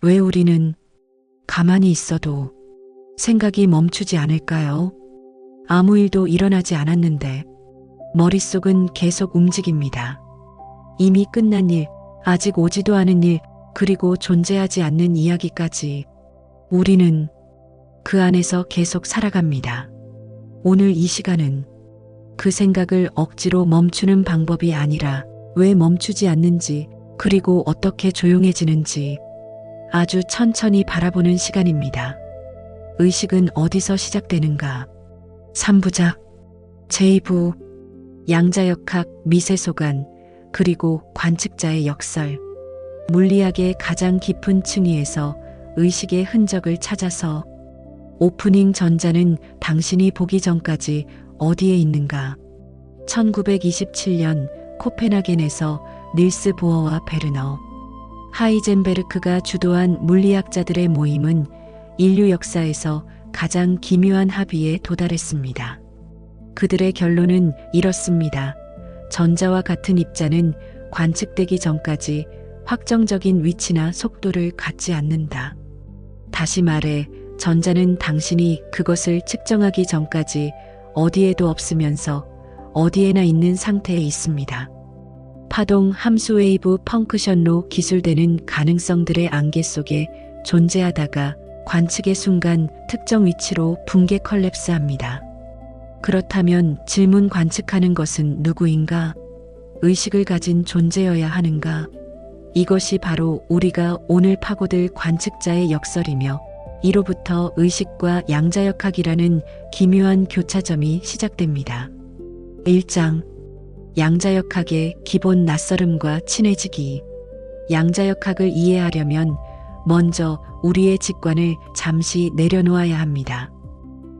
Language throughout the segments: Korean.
왜 우리는 가만히 있어도 생각이 멈추지 않을까요? 아무 일도 일어나지 않았는데 머릿속은 계속 움직입니다. 이미 끝난 일, 아직 오지도 않은 일, 그리고 존재하지 않는 이야기까지 우리는 그 안에서 계속 살아갑니다. 오늘 이 시간은 그 생각을 억지로 멈추는 방법이 아니라 왜 멈추지 않는지, 그리고 어떻게 조용해지는지 아주 천천히 바라보는 시간입니다. 의식은 어디서 시작되는가? 3부작, 제2부, 양자역학, 미세소관, 그리고 관측자의 역설. 물리학의 가장 깊은 층위에서 의식의 흔적을 찾아서 오프닝 전자는 당신이 보기 전까지 어디에 있는가? 1927년 코펜하겐에서 닐스 보어와 베르너 하이젠베르크가 주도한 물리학자들의 모임은 인류 역사에서 가장 기묘한 합의에 도달했습니다. 그들의 결론은 이렇습니다. 전자와 같은 입자는 관측되기 전까지 확정적인 위치나 속도를 갖지 않는다. 다시 말해, 전자는 당신이 그것을 측정하기 전까지 어디에도 없으면서 어디에나 있는 상태에 있습니다. 파동 함수 웨이브 펑크션로 기술되는 가능성들의 안개 속에 존재하다가 관측의 순간 특정 위치로 붕괴 컬랩스합니다. 그렇다면 질문, 관측하는 것은 누구인가? 의식을 가진 존재여야 하는가? 이것이 바로 우리가 오늘 파고들 관측자의 역설이며, 이로부터 의식과 양자역학이라는 기묘한 교차점이 시작됩니다. 1장, 양자역학의 기본 낯설음과 친해지기. 양자역학을 이해하려면 먼저 우리의 직관을 잠시 내려놓아야 합니다.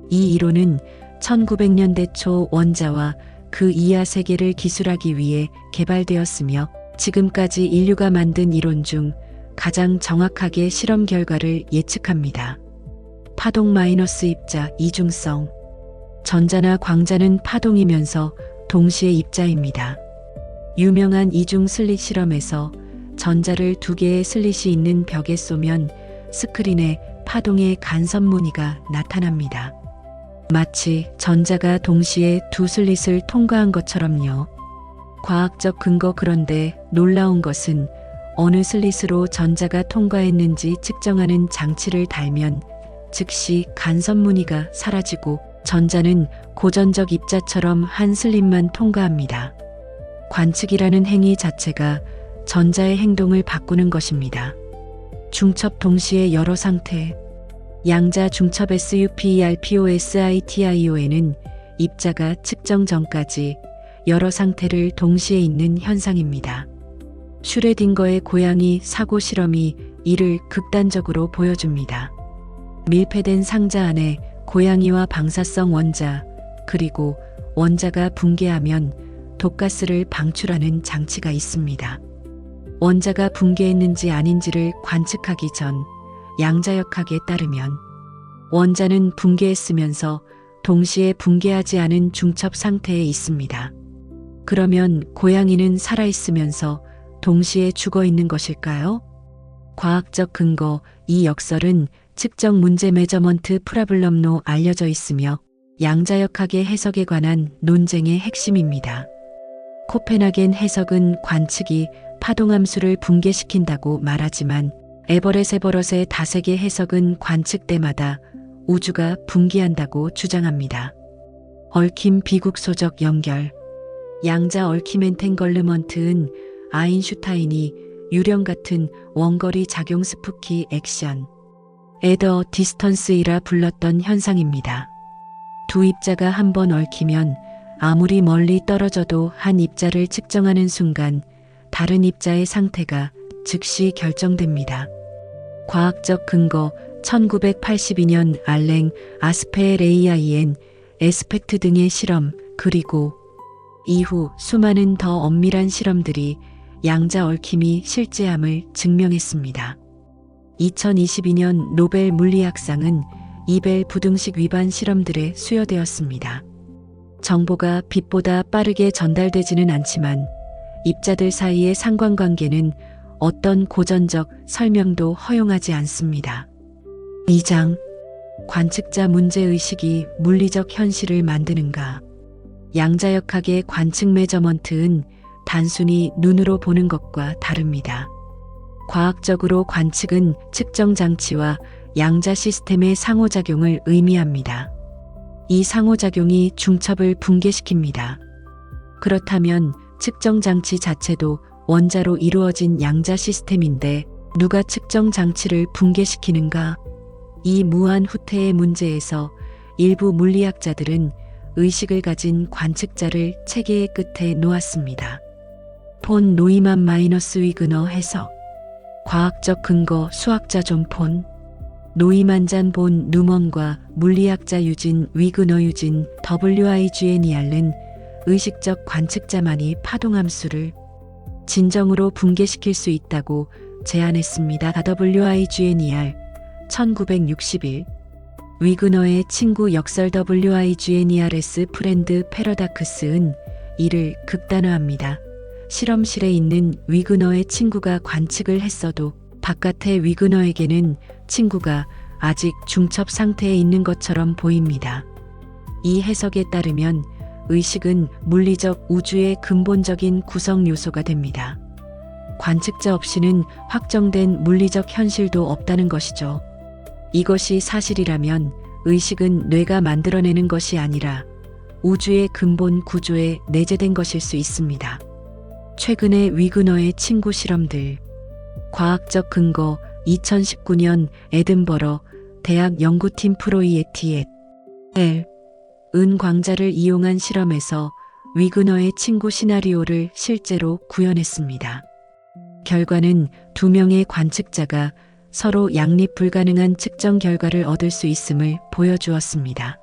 이 이론은 1900년대 초 원자와 그 이하 세계를 기술하기 위해 개발되었으며, 지금까지 인류가 만든 이론 중 가장 정확하게 실험 결과를 예측합니다. 파동 마이너스 입자 이중성. 전자나 광자는 파동이면서 동시에 입자입니다. 유명한 이중 슬릿 실험에서 전자를 두 개의 슬릿이 있는 벽에 쏘면 스크린에 파동의 간섭 무늬가 나타납니다. 마치 전자가 동시에 두 슬릿을 통과한 것처럼요. 과학적 근거. 그런데 놀라운 것은 어느 슬릿으로 전자가 통과했는지 측정하는 장치를 달면 즉시 간섭 무늬가 사라지고 전자는 고전적 입자처럼 한 슬릿만 통과합니다. 관측이라는 행위 자체가 전자의 행동을 바꾸는 것입니다. 중첩 동시에 여러 상태. 양자 중첩 SUPERPOSITION은 입자가 측정 전까지 여러 상태를 동시에 있는 현상입니다. 슈레딩거의 고양이 사고 실험이 이를 극단적으로 보여줍니다. 밀폐된 상자 안에 고양이와 방사성 원자, 그리고 원자가 붕괴하면 독가스를 방출하는 장치가 있습니다. 원자가 붕괴했는지 아닌지를 관측하기 전 양자역학에 따르면 원자는 붕괴했으면서 동시에 붕괴하지 않은 중첩 상태에 있습니다. 그러면 고양이는 살아있으면서 동시에 죽어 있는 것일까요? 과학적 근거. 이 역설은 측정 문제 메저먼트 프라블럼로 알려져 있으며 양자역학의 해석에 관한 논쟁의 핵심입니다. 코펜하겐 해석은 관측이 파동함수를 붕괴시킨다고 말하지만, 에버렛의 다세계 해석은 관측 때마다 우주가 붕괴한다고 주장합니다. 얽힘 비국소적 연결. 양자 얽힘 엔탱걸르먼트는 아인슈타인이 유령 같은 원거리 작용 스푸키 액션 에더 디스턴스이라 불렀던 현상입니다. 두 입자가 한번 얽히면 아무리 멀리 떨어져도 한 입자를 측정하는 순간 다른 입자의 상태가 즉시 결정됩니다. 과학적 근거. 1982년 알랭 아스페레이아이엔 에스펙트 등의 실험, 그리고 이후 수많은 더 엄밀한 실험들이 양자 얽힘이 실제함을 증명했습니다. 2022년 노벨 물리학상은 이벨 부등식 위반 실험들에 수여되었습니다. 정보가 빛보다 빠르게 전달되지는 않지만 입자들 사이의 상관관계는 어떤 고전적 설명도 허용하지 않습니다. 2장 관측자 문제의식이 물리적 현실을 만드는가. 양자역학의 관측 메저먼트는 단순히 눈으로 보는 것과 다릅니다. 과학적으로 관측은 측정 장치와 양자 시스템의 상호작용을 의미합니다. 이 상호작용이 중첩을 붕괴시킵니다. 그렇다면 측정 장치 자체도 원자로 이루어진 양자 시스템인데 누가 측정 장치를 붕괴시키는가? 이 무한 후퇴의 문제에서 일부 물리학자들은 의식을 가진 관측자를 체계의 끝에 놓았습니다. 폰 노이만 마이너스 위그너 해석. 과학적 근거 수학자 존 폰 노이만 잔 본 누먼과 물리학자 유진 위그너 유진 WIGNER는 의식적 관측자만이 파동함수를 진정으로 붕괴시킬 수 있다고 제안했습니다. WIGNER 1961 위그너의 친구 역설 WIGNERS 프렌드 패러다크스는 이를 극단화합니다. 실험실에 있는 위그너의 친구가 관측을 했어도 바깥의 위그너에게는 친구가 아직 중첩 상태에 있는 것처럼 보입니다. 이 해석에 따르면 의식은 물리적 우주의 근본적인 구성 요소가 됩니다. 관측자 없이는 확정된 물리적 현실도 없다는 것이죠. 이것이 사실이라면 의식은 뇌가 만들어내는 것이 아니라 우주의 근본 구조에 내재된 것일 수 있습니다. 최근의 위그너의 친구 실험들. 과학적 근거 2019년 에든버러 대학 연구팀 프로이에티 엣 엘. 은 광자를 이용한 실험에서 위그너의 친구 시나리오를 실제로 구현했습니다. 결과는 2명의 관측자가 서로 양립 불가능한 측정 결과를 얻을 수 있음을 보여주었습니다.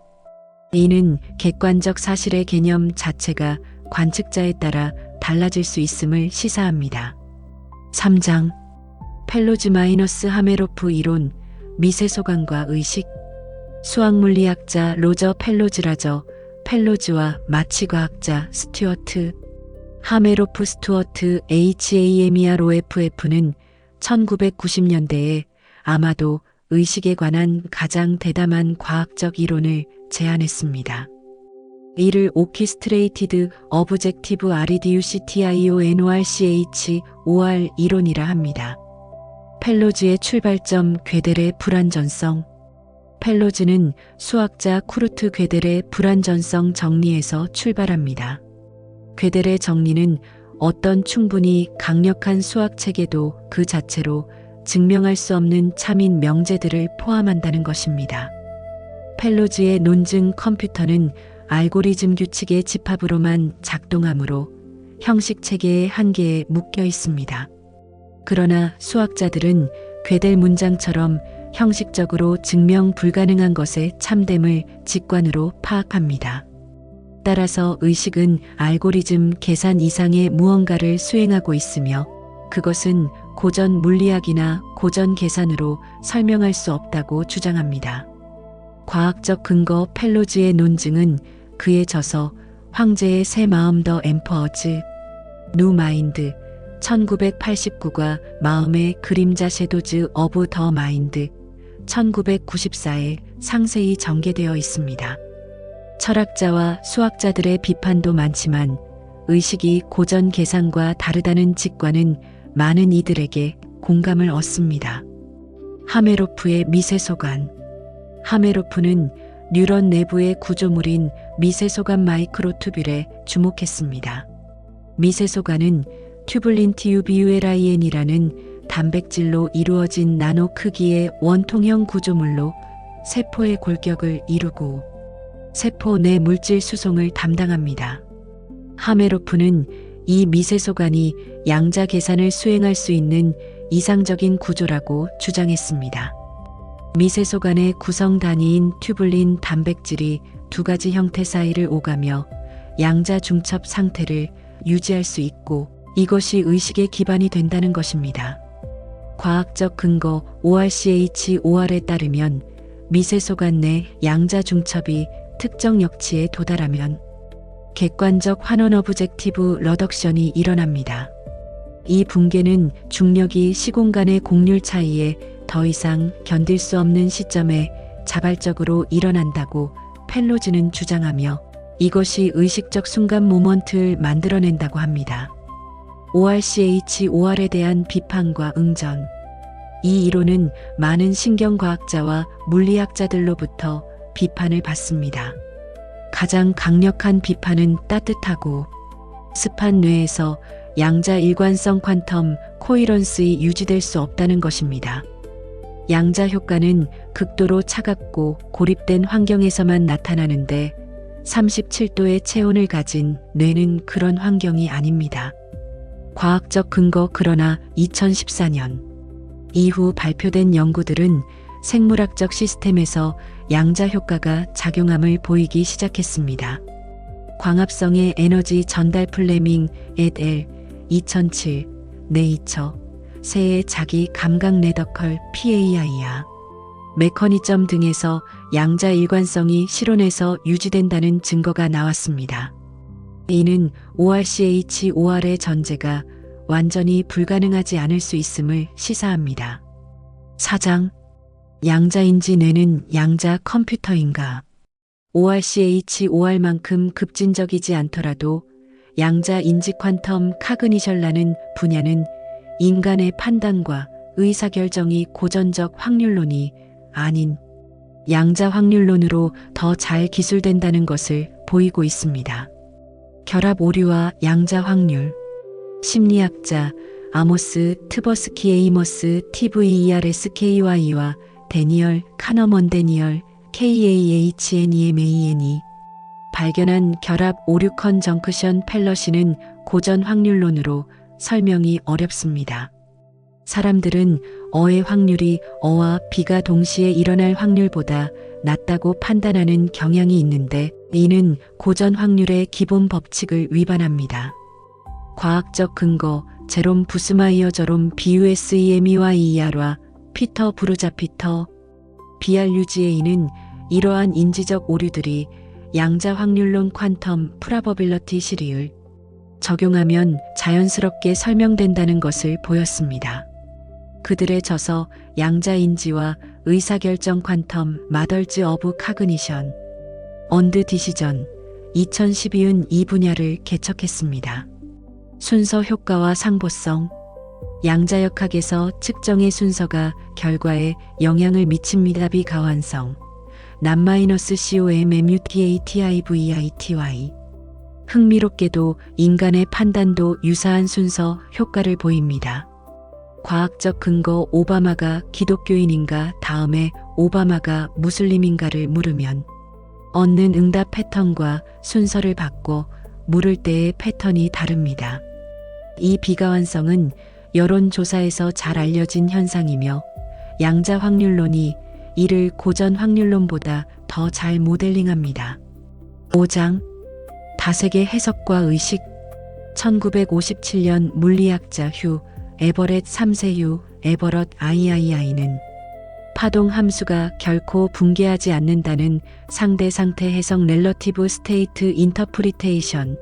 이는 객관적 사실의 개념 자체가 관측자에 따라 달라질 수 있음을 시사합니다. 3장 펠로즈-하메로프 이론, 미세소관과 의식. 수학물리학자 로저 펠로즈와 마취과학자 스튜어트 하메로프 스튜어트 HAMEROFF는 1990년대에 아마도 의식에 관한 가장 대담한 과학적 이론을 제안했습니다. 이를 오키스트레이티드 어브젝티브 REDUCTIONORCH 이론이라 합니다. 펠로즈의 출발점 괴델의 불완전성. 펠로즈는 수학자 쿠르트 괴델의 불완전성 정리에서 출발합니다. 괴델의 정리는 어떤 충분히 강력한 수학 체계도 그 자체로 증명할 수 없는 참인 명제들을 포함한다는 것입니다. 펠로즈의 논증 컴퓨터는 알고리즘 규칙의 집합으로만 작동하므로 형식 체계의 한계에 묶여 있습니다. 그러나 수학자들은 괴델 문장처럼 형식적으로 증명 불가능한 것의 참됨을 직관으로 파악합니다. 따라서 의식은 알고리즘 계산 이상의 무언가를 수행하고 있으며 그것은 고전 물리학이나 고전 계산으로 설명할 수 없다고 주장합니다. 과학적 근거 펠로즈의 논증은 그에 져서 황제의 새 마음 더 엠퍼어즈 뉴 마인드 1989과 마음의 그림자 섀도즈 어브 더 마인드 1994에 상세히 전개되어 있습니다. 철학자와 수학자들의 비판도 많지만 의식이 고전 계산과 다르다는 직관은 많은 이들에게 공감을 얻습니다. 하메로프의 미세소관. 하메로프는 뉴런 내부의 구조물인 미세소관 마이크로투뷸에 주목했습니다. 미세소관은 튜블린 TUBULIN이라는 단백질로 이루어진 나노 크기의 원통형 구조물로 세포의 골격을 이루고 세포 내 물질 수송을 담당합니다. 하메로프는 이 미세소관이 양자 계산을 수행할 수 있는 이상적인 구조라고 주장했습니다. 미세소관의 구성 단위인 튜블린 단백질이 두 가지 형태 사이를 오가며 양자 중첩 상태를 유지할 수 있고 이것이 의식의 기반이 된다는 것입니다. 과학적 근거 ORCH-OR에 따르면 미세소관 내 양자 중첩이 특정 역치에 도달하면 객관적 환원 오브젝티브 러덕션이 일어납니다. 이 붕괴는 중력이 시공간의 곡률 차이에 더 이상 견딜 수 없는 시점에 자발적으로 일어난다고 펠로즈는 주장하며 이것이 의식적 순간 모먼트를 만들어낸다고 합니다. ORCH-OR에 대한 비판과 응전. 이 이론은 많은 신경과학자와 물리학자들로부터 비판을 받습니다. 가장 강력한 비판은 따뜻하고 습한 뇌에서 양자 일관성 퀀텀 코이런스이 유지될 수 없다는 것입니다. 양자 효과는 극도로 차갑고 고립된 환경에서만 나타나는데 37도의 체온을 가진 뇌는 그런 환경이 아닙니다. 과학적 근거. 그러나 2014년 이후 발표된 연구들은 생물학적 시스템에서 양자 효과가 작용함을 보이기 시작했습니다. 광합성의 에너지 전달. 플레밍 et al. 2007 네이처 새의 자기 감각 레더컬 PAI야. 메커니점 등에서 양자 일관성이 실온에서 유지된다는 증거가 나왔습니다. 이는 ORCH-OR의 전제가 완전히 불가능하지 않을 수 있음을 시사합니다. 4장. 양자인지 뇌는 양자 컴퓨터인가? ORCH-OR만큼 급진적이지 않더라도 양자 인지 퀀텀 카그니션라는 분야는 인간의 판단과 의사결정이 고전적 확률론이 아닌 양자 확률론으로 더 잘 기술된다는 것을 보이고 있습니다. 결합 오류와 양자 확률. 심리학자 아모스 트버스키 에이머스 TVERSKY와 데니얼 카너먼 데니얼 KAHNEMAN이 발견한 결합 오류 컨정크션 펠러시는 고전 확률론으로 설명이 어렵습니다. 사람들은 어의 확률이 어와 B가 동시에 일어날 확률보다 낮다고 판단하는 경향이 있는데 이는 고전 확률의 기본 법칙을 위반합니다. 과학적 근거. 제롬 부스마이어 저롬 BUSEMEYER와 피터 브루자피터 BRUGA는 이러한 인지적 오류들이 양자 확률론 퀀텀 프라버빌러티 시리을 적용하면 자연스럽게 설명된다는 것을 보였습니다. 그들의 저서 양자인지와 의사결정 퀀텀 마덜즈 어브 카그니션 언드 디시전 2012은 이 분야를 개척했습니다. 순서 효과와 상보성. 양자역학에서 측정의 순서가 결과에 영향을 미칩니다. 비가환성 NCOMMUTATIVITY. 흥미롭게도 인간의 판단도 유사한 순서 효과를 보입니다. 과학적 근거. 오바마가 기독교인인가 다음에 오바마가 무슬림인가를 물으면 얻는 응답 패턴과 순서를 바꿔 물을 때의 패턴이 다릅니다. 이 비가환성은 여론조사에서 잘 알려진 현상이며 양자 확률론이 이를 고전 확률론보다 더 잘 모델링합니다. 5장. 다세계 해석과 의식. 1957년 물리학자 휴 에버렛 3세 휴 에버럿 III는 파동 함수가 결코 붕괴하지 않는다는 상대 상태 해석 렐러티브 스테이트 인터프리테이션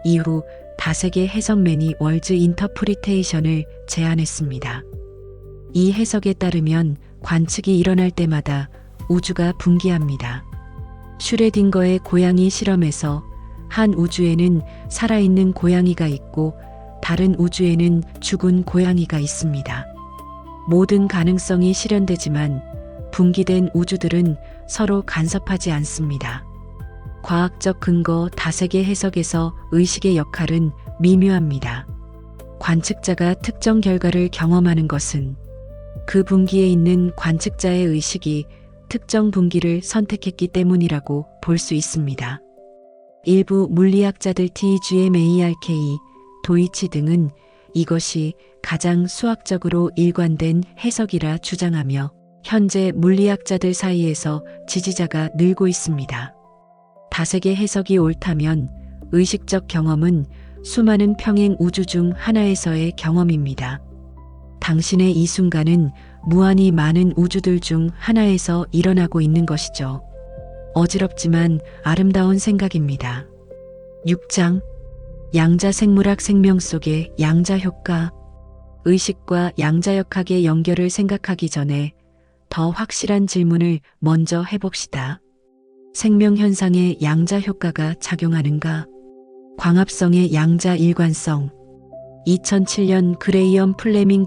이후 다세계 해석 매니 월즈 인터프리테이션을 제안했습니다. 이 해석에 따르면 관측이 일어날 때마다 우주가 붕괴합니다. 슈레딩거의 고양이 실험에서 한 우주에는 살아있는 고양이가 있고 다른 우주에는 죽은 고양이가 있습니다. 모든 가능성이 실현되지만 분기된 우주들은 서로 간섭하지 않습니다. 과학적 근거. 다세계 해석에서 의식의 역할은 미묘합니다. 관측자가 특정 결과를 경험하는 것은 그 분기에 있는 관측자의 의식이 특정 분기를 선택했기 때문이라고 볼 수 있습니다. 일부 물리학자들 TGMARK, 도이치 등은 이것이 가장 수학적으로 일관된 해석이라 주장하며 현재 물리학자들 사이에서 지지자가 늘고 있습니다. 다세계 해석이 옳다면 의식적 경험은 수많은 평행 우주 중 하나에서의 경험입니다. 당신의 이 순간은 무한히 많은 우주들 중 하나에서 일어나고 있는 것이죠. 어지럽지만 아름다운 생각입니다. 6장. 양자 생물학 생명 속의 양자 효과. 의식과 양자역학의 연결을 생각하기 전에 더 확실한 질문을 먼저 해봅시다. 생명현상에 양자 효과가 작용하는가? 광합성의 양자 일관성. 2007년 그레이엄 플레밍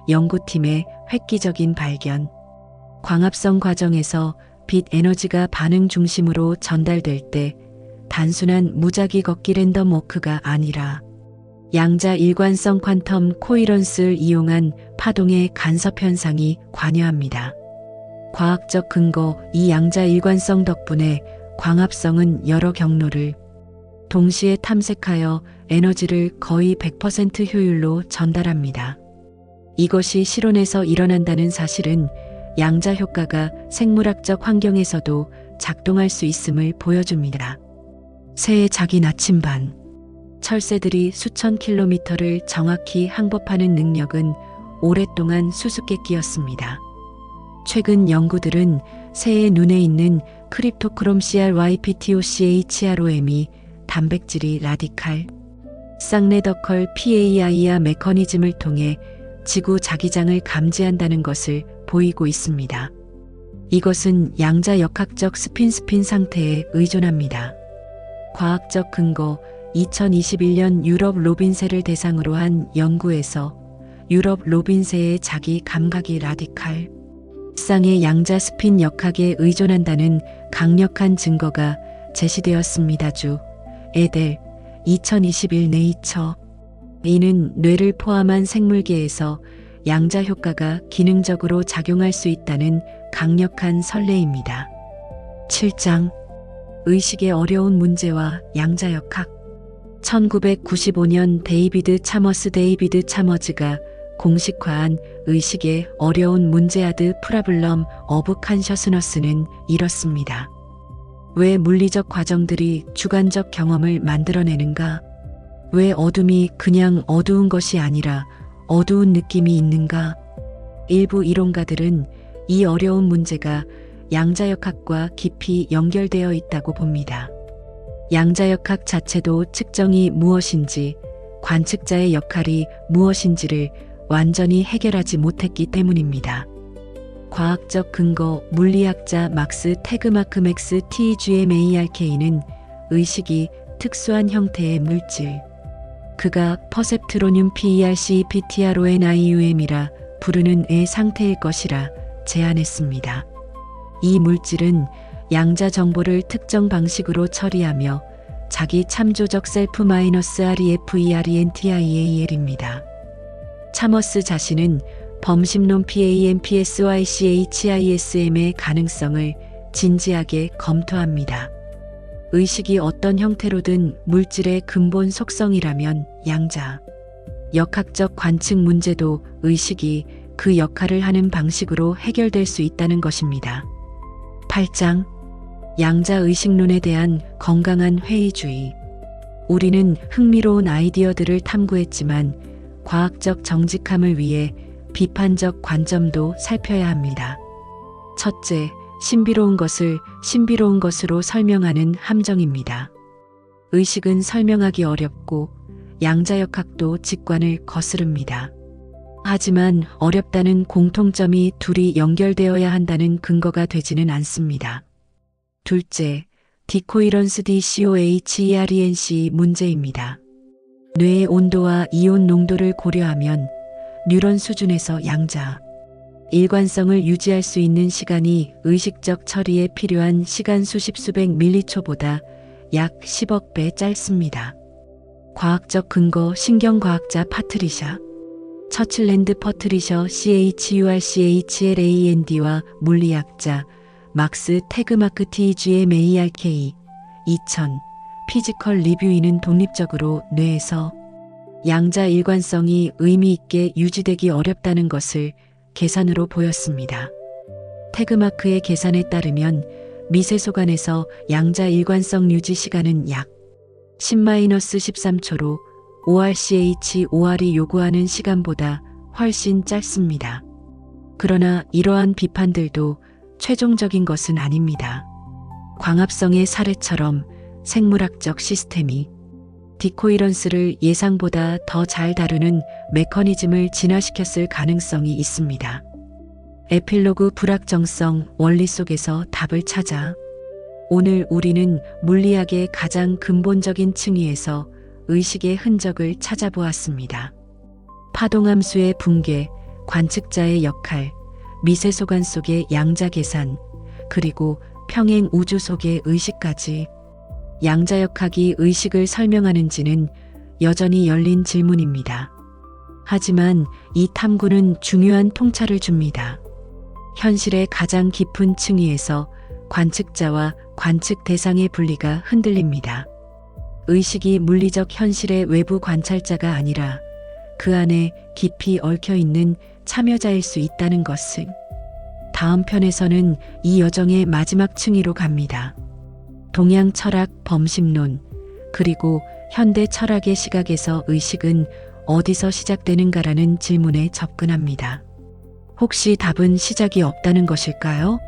연구팀의 획기적인 발견. 광합성 과정에서 빛 에너지가 반응 중심으로 전달될 때 단순한 무작위 걷기 랜덤 워크가 아니라 양자 일관성 퀀텀 코이런스를 이용한 파동의 간섭 현상이 관여합니다. 과학적 근거. 이 양자 일관성 덕분에 광합성은 여러 경로를 동시에 탐색하여 에너지를 거의 100% 효율로 전달합니다. 이것이 실온에서 일어난다는 사실은 양자 효과가 생물학적 환경에서도 작동할 수 있음을 보여줍니다. 새의 자기 나침반. 철새들이 수천 킬로미터를 정확히 항법하는 능력은 오랫동안 수수께끼였습니다. 최근 연구들은 새의 눈에 있는 크립토크롬 CRYPTOCHROM이 단백질이 라디칼 쌍레더컬 PAIA 메커니즘을 통해 지구 자기장을 감지한다는 것을 보이고 있습니다. 이것은 양자 역학적 스핀 상태에 의존합니다. 과학적 근거. 2021년 유럽 로빈새를 대상으로 한 연구에서 유럽 로빈새의 자기 감각이 라디칼 쌍의 양자 스핀 역학에 의존한다는 강력한 증거가 제시되었습니다. 주 에델 2021 네이처. 이는 뇌를 포함한 생물계에서 양자 효과가 기능적으로 작용할 수 있다는 강력한 선례입니다. 7장 의식의 어려운 문제와 양자 역학. 1995년 데이비드 차머즈가 공식화한 의식의 어려운 문제아드 프라블럼 어브 칸셔스너스는 이렇습니다. 왜 물리적 과정들이 주관적 경험을 만들어내는가? 왜 어둠이 그냥 어두운 것이 아니라 어두운 느낌이 있는가? 일부 이론가들은 이 어려운 문제가 양자역학과 깊이 연결되어 있다고 봅니다. 양자역학 자체도 측정이 무엇인지, 관측자의 역할이 무엇인지를 완전히 해결하지 못했기 때문입니다. 과학적 근거. 물리학자 막스 태그마크 맥스 TGMARK는 의식이 특수한 형태의 물질, 그가 퍼셉트로늄 PERCEPTRONIUM이라 부르는 의 상태일 것이라 제안했습니다. 이 물질은 양자 정보를 특정 방식으로 처리하며 자기 참조적 셀프-REFERENTIAL입니다. 차머스 자신은 범심론 PAMPSYCHISM의 가능성을 진지하게 검토합니다. 의식이 어떤 형태로든 물질의 근본 속성이라면 양자 역학적 관측 문제도 의식이 그 역할을 하는 방식으로 해결될 수 있다는 것입니다. 8장 양자 의식론에 대한 건강한 회의주의. 우리는 흥미로운 아이디어들을 탐구했지만 과학적 정직함을 위해 비판적 관점도 살펴야 합니다. 첫째, 신비로운 것을 신비로운 것으로 설명하는 함정입니다. 의식은 설명하기 어렵고 양자역학도 직관을 거스릅니다. 하지만 어렵다는 공통점이 둘이 연결되어야 한다는 근거가 되지는 않습니다. 둘째, 디코이런스 DCOHERENC 문제입니다. 뇌의 온도와 이온 농도를 고려하면 뉴런 수준에서 양자 일관성을 유지할 수 있는 시간이 의식적 처리에 필요한 시간 수십 수백 밀리초보다 약 10억 배 짧습니다. 과학적 근거. 신경과학자 파트리샤 처칠랜드 퍼트리셔 CHURCHLAND와 물리학자 막스 태그마크 TGMARK 2000 피지컬 리뷰이는 독립적으로 뇌에서 양자 일관성이 의미 있게 유지되기 어렵다는 것을 계산으로 보였습니다. 태그마크의 계산에 따르면 미세소관에서 양자 일관성 유지 시간은 약 10-13초로 ORCH-OR이 요구하는 시간보다 훨씬 짧습니다. 그러나 이러한 비판들도 최종적인 것은 아닙니다. 광합성의 사례처럼 생물학적 시스템이 디코이런스를 예상보다 더 잘 다루는 메커니즘을 진화시켰을 가능성이 있습니다. 에필로그 불확정성 원리 속에서 답을 찾아. 오늘 우리는 물리학의 가장 근본적인 층위에서 의식의 흔적을 찾아보았습니다. 파동함수의 붕괴, 관측자의 역할, 미세소관 속의 양자 계산, 그리고 평행 우주 속의 의식까지. 양자역학이 의식을 설명하는지는 여전히 열린 질문입니다. 하지만 이 탐구는 중요한 통찰을 줍니다. 현실의 가장 깊은 층위에서 관측자와 관측 대상의 분리가 흔들립니다. 의식이 물리적 현실의 외부 관찰자가 아니라 그 안에 깊이 얽혀 있는 참여자일 수 있다는 것을. 다음 편에서는 이 여정의 마지막 층위로 갑니다. 동양 철학 범심론, 그리고 현대 철학의 시각에서 의식은 어디서 시작되는가라는 질문에 접근합니다. 혹시 답은 시작이 없다는 것일까요?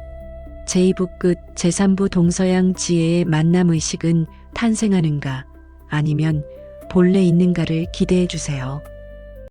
제2부 끝 제3부 동서양 지혜의 만남 의식은 탄생하는가 아니면 본래 있는가를 기대해 주세요.